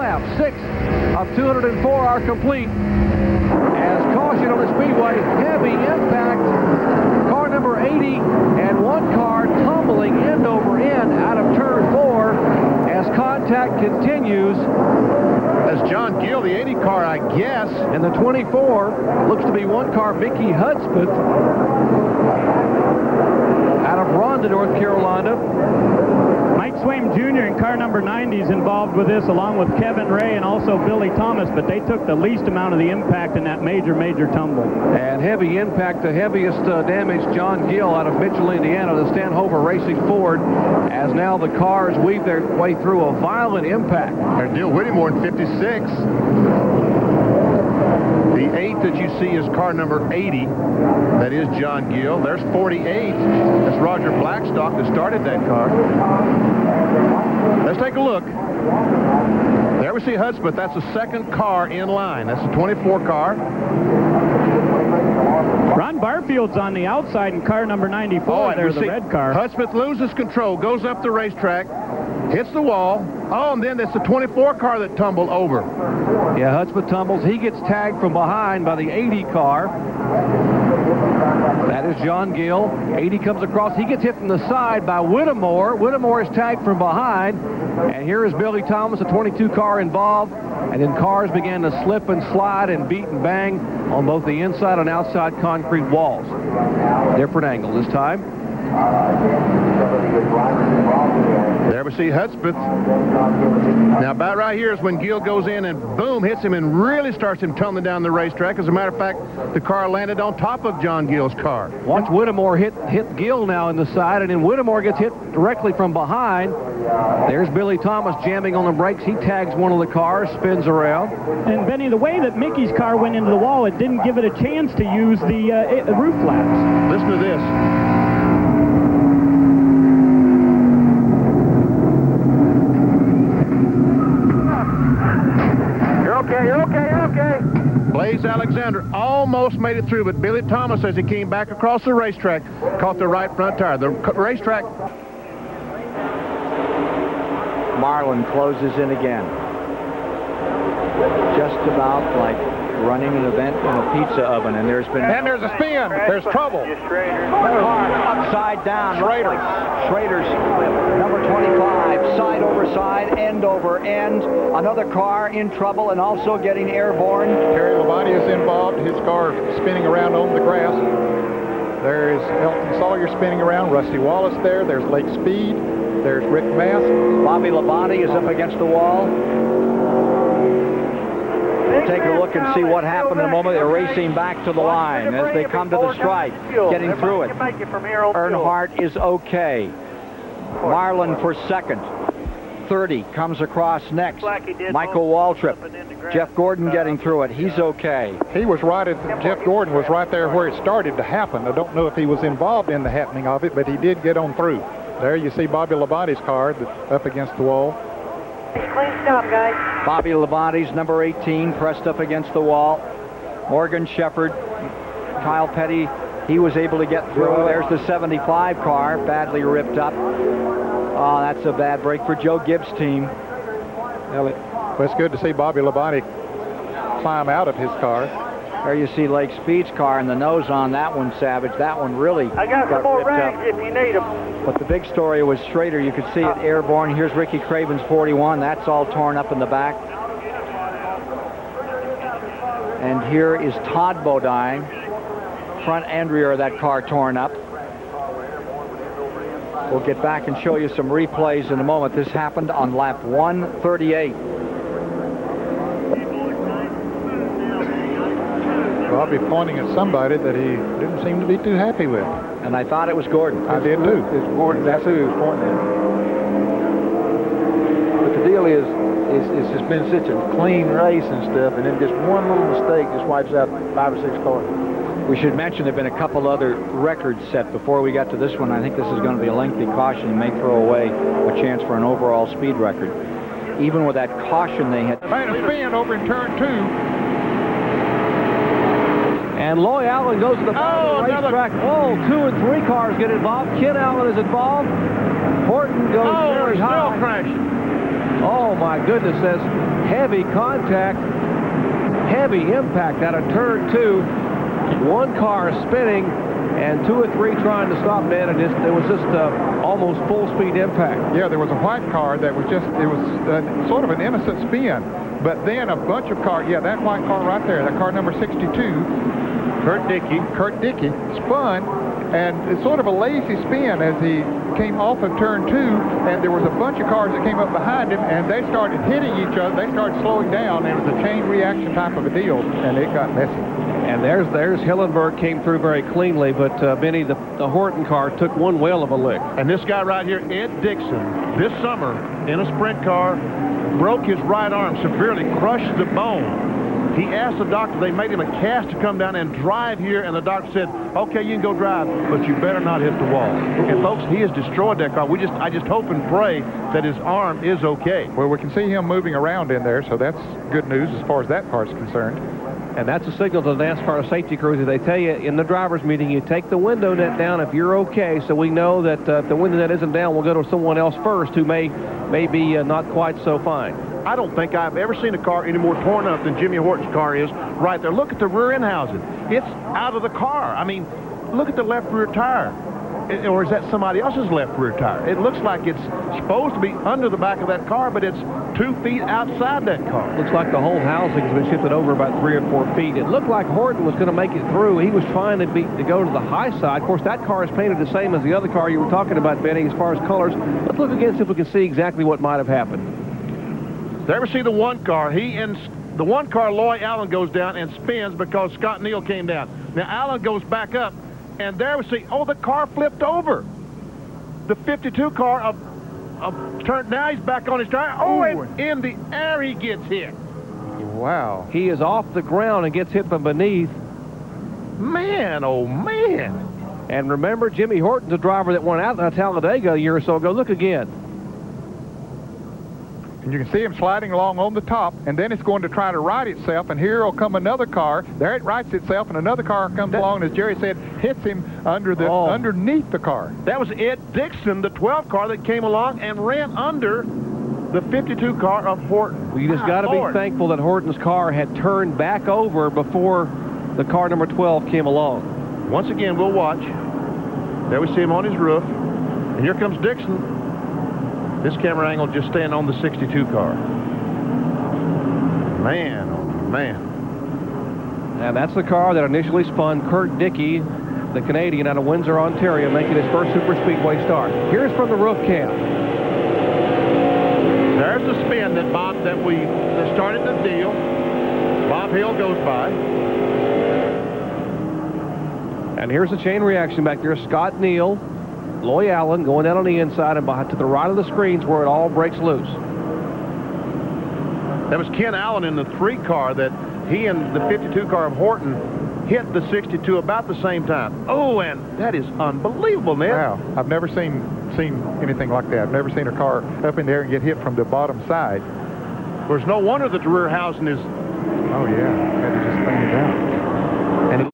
lap. 6 of 204 are complete. As caution on the speedway, heavy impact. Car number 80 and one car tumbling end over end out of turn 4 as contact continues. That's John Gill, the 80 car, I guess. And the 24 looks to be one car, Mickey Hudspeth, out of Ronda, North Carolina. Mike Swaim Jr. in car number 90 is involved with this, along with Kevin Ray and also Billy Thomas, but they took the least amount of the impact in that major tumble. And heavy impact, the heaviest damage, John Gill out of Mitchell, Indiana, the Stanhover Racing Ford, as now the cars weave their way through a violent impact. There's Neil Whittemore in 56. The 8 that you see is car number 80. That is John Gill. There's 48. That's Roger Blackstock that started that car. Let's take a look. There we see Hudspeth. That's the second car in line. That's the 24 car. Ron Barfield's on the outside in car number 94. There's the red car. Hudspeth loses control, goes up the racetrack, hits the wall. Oh, and then it's the 24 car that tumbled over. Yeah, Hudspeth tumbles. He gets tagged from behind by the 80 car. That is John Gill. 80 comes across. He gets hit from the side by Whittemore. Whittemore is tagged from behind. And here is Billy Thomas, a 22 car involved. And then cars began to slip and slide and beat and bang on both the inside and outside concrete walls. Different angle this time. There we see Hudspeth. Now, about right here is when Gill goes in and boom, hits him and really starts him tumbling down the racetrack. As a matter of fact, the car landed on top of John Gill's car. Watch Whittemore hit Gill now in the side, and then Whittemore gets hit directly from behind. There's Billy Thomas jamming on the brakes. He tags one of the cars, spins around. And Benny, the way that Mickey's car went into the wall, it didn't give it a chance to use the roof flaps. Listen to this. You're okay. Blaze Alexander almost made it through, but Billy Thomas, as he came back across the racetrack, caught the right front tire. The racetrack. Marlin closes in again. Just about like running an event in a pizza oven, and there's a spin. There's trouble. Upside down. Schrader's number 25, side over side, end over end. Another car in trouble and also getting airborne. Terry Labonte is involved. His car spinning around on the grass. There is Elton Sawyer spinning around. Rusty Wallace there. There's Lake Speed. There's Rick Mass. Bobby Labonte is up against the wall. Take a look and see what happened in a moment. They're racing back to the line as they come to the stripe, getting through it. Earnhardt is okay. Marlin for second. 30 comes across next. Michael Waltrip. Jeff Gordon getting through it. He's okay. He was right at Jeff Gordon was right there where it started to happen. I don't know if he was involved in the happening of it, but he did get on through. There you see Bobby Labonte's car up against the wall. Clean stop, guys. Bobby Labonte's number 18 pressed up against the wall. Morgan Shepherd, Kyle Petty, he was able to get through. There's the 75 car, badly ripped up. Oh, that's a bad break for Joe Gibbs' team. Well, it's good to see Bobby Labonte climb out of his car. There you see Lake Speed's car and the nose on that one, Savage. That one really I got some more rags if you need them. But the big story was Schrader. You could see it airborne. Here's Ricky Craven's 41. That's all torn up in the back. And here is Todd Bodine. Front and rear of that car torn up. We'll get back and show you some replays in a moment. This happened on lap 138. Bobby pointing at somebody that he didn't seem to be too happy with. And I thought it was Gordon. I did too. It's Gordon. That's who he was pointing at. But the deal is it's just been such a clean race and stuff, and then just one little mistake just wipes out 5 or 6 cars. We should mention there have been a couple other records set before we got to this one. I think this is going to be a lengthy caution and may throw away a chance for an overall speed record. Even with that caution they had. Made a spin over in turn 2. And Loy Allen goes to the bottom of the racetrack. Oh, 2 and 3 cars get involved. Ken Allen is involved. Horton goes very high. Still crashing. Oh, my goodness, that's heavy contact, heavy impact out of turn 2. One car spinning, and 2 or 3 trying to stop that, and it was just almost full-speed impact. Yeah, there was a white car that was just, it was sort of an innocent spin. But then a bunch of cars, yeah, that white car right there, that car number 62, Kurt Dickey, spun, and it's sort of a lazy spin as he came off of turn 2, and there was a bunch of cars that came up behind him, and they started hitting each other. They started slowing down. It was a chain reaction type of a deal, and it got messy. And there's Hillenberg came through very cleanly, but Benny, the Horton car took one whale of a lick. And this guy right here, Ed Dixon, this summer in a sprint car, broke his right arm severely, crushed the bone. He asked the doctor, they made him a cast to come down and drive here, and the doctor said, okay, you can go drive, but you better not hit the wall. And folks, he has destroyed that car. I just hope and pray that his arm is okay. Well, we can see him moving around in there, so that's good news as far as that car is concerned. And that's a signal to the NASCAR safety crews that they tell you in the driver's meeting, you take the window net down if you're okay, so we know that if the window net isn't down, we'll go to someone else first who may be not quite so fine. I don't think I've ever seen a car any more torn up than Jimmy Horton's car is right there. Look at the rear end housing. It's out of the car. I mean, look at the left rear tire. Or is that somebody else's left rear tire? It looks like it's supposed to be under the back of that car, but it's 2 feet outside that car. Looks like the whole housing's been shifted over about 3 or 4 feet. It looked like Horton was going to make it through. He was trying to go to the high side. Of course, that car is painted the same as the other car you were talking about, Benny, as far as colors. Let's look again, see if we can see exactly what might have happened. There we see the one car. The one car, Loy Allen, goes down and spins because Scott Neal came down. Now, Allen goes back up, and there we see, oh, the car flipped over. The 52 car turned, now he's back on his tire. Oh, and in the air he gets hit. Wow. He is off the ground and gets hit from beneath. Man, oh, man. And remember, Jimmy Horton's a driver that went out in Talladega a year or so ago. Look again. And you can see him sliding along on the top, and then it's going to try to right itself, and here will come another car. There it rights itself, and another car comes along, as Jerry said, hits him underneath the car. That was Ed Dixon, the 12 car that came along and ran under the 52 car of Horton. Well, you just got to be thankful that Horton's car had turned back over before the car number 12 came along. Once again, we'll watch. There we see him on his roof, and here comes Dixon. This camera angle just staying on the 62 car. Man, oh man. And that's the car that initially spun Kurt Dickey, the Canadian out of Windsor, Ontario, making his first super speedway start. Here's from the roof cam. There's the spin that started the deal. Bob Hill goes by. And here's the chain reaction back there. Scott Neal, Loy Allen going down on the inside and behind to the right of the screens where it all breaks loose. That was Ken Allen in the 3 car that he and the 52 car of Horton hit the 62 about the same time. Oh, and that is unbelievable, Ned. Wow, I've never seen anything like that. I've never seen a car up in there and get hit from the bottom side. There's no wonder that the rear housing is... Oh, yeah, had to just clean it out.